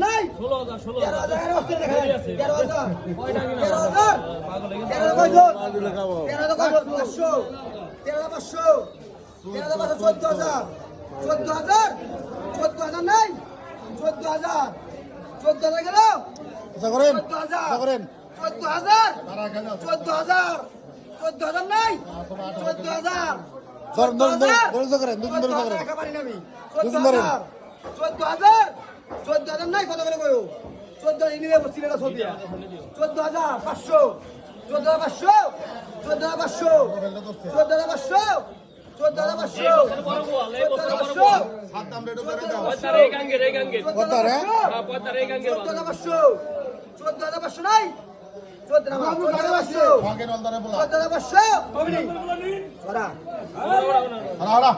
নাই 12,000 কথা কই 500 13,000 নাই 16,000 13,000 নাই 14,000 গেল 14,000 নাই 14,000 14,000 নাই কত করে কইও 14,000 নিলে বসছিল এটা সত্যি 14,500 14,500 14,500 14,500 নাই 14,500